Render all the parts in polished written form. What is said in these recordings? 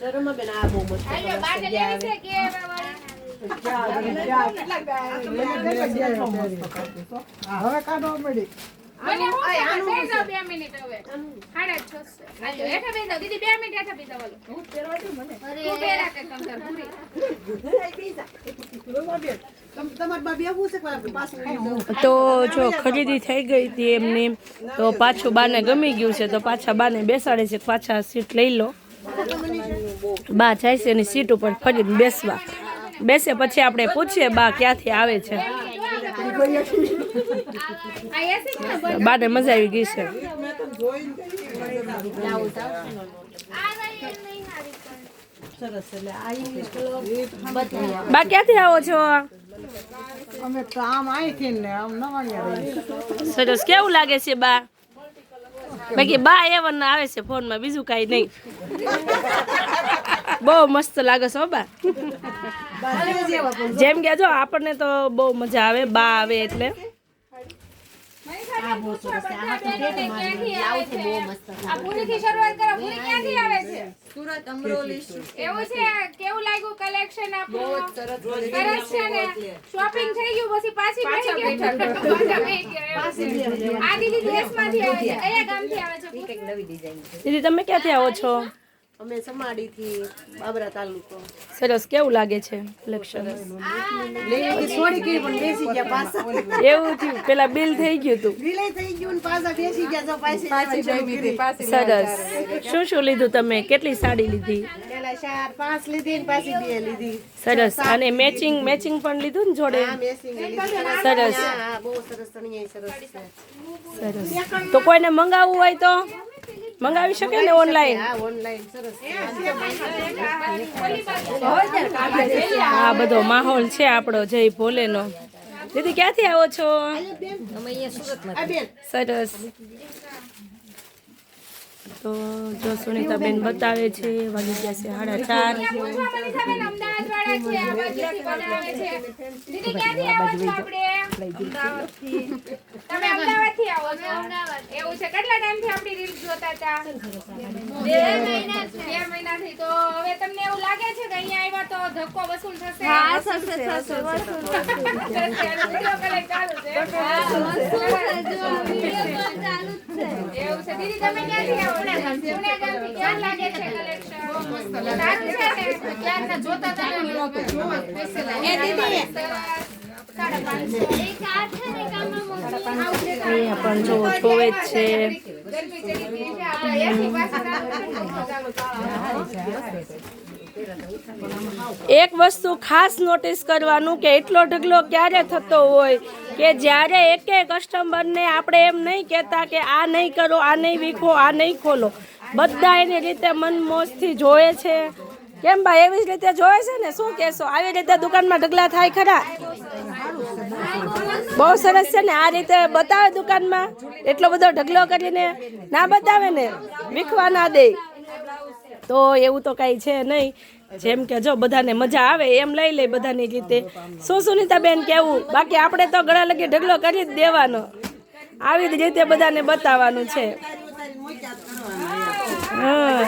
બેન આ બહુ મસ્ત હવે કાઢો મળી તો જો ખરીદી થઈ ગઈ હતી એમની, તો પાછું બાને ગમી ગયું છે તો પાછા બાને બેસાડે છે, પાછા સીટ લઈ લો. બા જાય છે એની સીટ ઉપર ફરી બેસવા. બેસે પછી આપણે પૂછીએ બા ક્યાંથી આવે છે. બાને મજા આવી ગઈ છે. બા ક્યાંથી આવો છો? અમે તો આમ અહીંથી ને આમ નવાણિયા. સરસ. કેવું લાગે છે બા? બાકી બા એવન આવે છે ફોનમાં, બીજું કાંઈ નહીં. બહુ મસ્ત લાગે છે હો બા. જેમ કે જો આપણને તો બહુ મજા આવે બા આવે એટલે. સુરત અમરોલી એવું છે. કેવું લાગ્યું કલેક્શન આપણું? સરસ છે ને? શોપિંગ થઈ ગયું પછી પાછી આ દીદી દેશમાંથી આવે છે. કયા ગામથી આવે છે? નવી ડિઝાઇન. દીદી તમે ક્યાંથી આવો છો? અમે સમાડી થી બાબરા તાલુકો. સરસ. કેવું લાગે છે કલેક્શન? છોડી ગઈ પણ બેસી ગયા પાછા. એવું થયું, પેલા બિલ થઈ ગયું તું. વિલય થઈ ગયું ને પાછા બેસી ગયા તો પાછી સરસ. શું શું લીધું તમે? કેટલી સાડી લીધી? પેલા 4-5 લીધી ને પાછી 2 લીધી. સરસ. અને મેચિંગ પણ લીધું ને જોડે? સરસ હા બહુ સરસ તણીયા સરસ છે. સરસ. તો કોઈને મંગાવવું હોય તો મંગાવી શકે ને ઓનલાઈન? હા ઓનલાઈન સરસ છે. આ બધો માહોલ છે આપણો જય ભોલેનો. દીદી ક્યાંથી આવો છો? સરસ. તો જો સુનીતાબેન બતાવે છે વાગી ગયા છે 2 તો હવે તમને એવું લાગે છે કે અહીંયા આવ્યા તો ધક્કો વસૂલ થશે? એવું છે. દીદી તમે ક્યાંથી આવો? કેવું લાગે છે કલેક્શન? ક્યારના જોતા હતા ને એ દીદી અહીંયા પણ જો જોવે જ છે. એક વસ્તુ ખાસ નોટિસ કરવાનું કે એટલો ઢગલો ક્યારે થતો હોય કે જ્યારે એકે કસ્ટમરને આપણે એમ નહીં કહેતા કે આ નહીં કરો, આ નહીં વીખો, આ નહીં ખોલો. બધા એની રીતે મન મોજથી જોવે છે. કેમ ભાઈ? એવી જ રીતે જોવે છે ને? શું કહેશો? આવી રીતે દુકાનમાં ઢગલા થાય ખરા? બહુ સરસ છે ને. આ રીતે બતાવે દુકાનમાં, એટલો બધો ઢગલો કરીને ના બતાવે ને, વીખવા ના દે. તો એવું તો કાંઈ છે નહીં. જેમ કે જો બધાને મજા આવે એમ લઈ લે બધાની રીતે. શું સુનીતાબેન કેવું? બાકી આપણે તો ગળા લગી ઢગલો કરી જ દેવાનો. આવી જ રીતે બધાને બતાવવાનું છે. હા.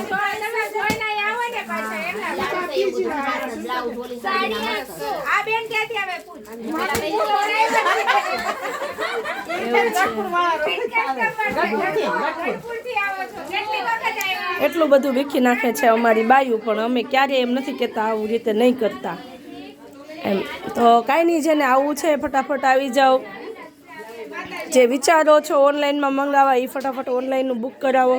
એટલું બધું વીખી નાખે છે અમારી બાયું, પણ અમે ક્યારેય એમ નથી કહેતા આવું રીતે નહીં કરતા એમ. તો કાંઈ નહીં, જેને આવું છે ફટાફટ આવી જાઓ. જે વિચારો છો ઓનલાઈનમાં મંગાવવા એ ફટાફટ ઓનલાઈનનું બુક કરાવો.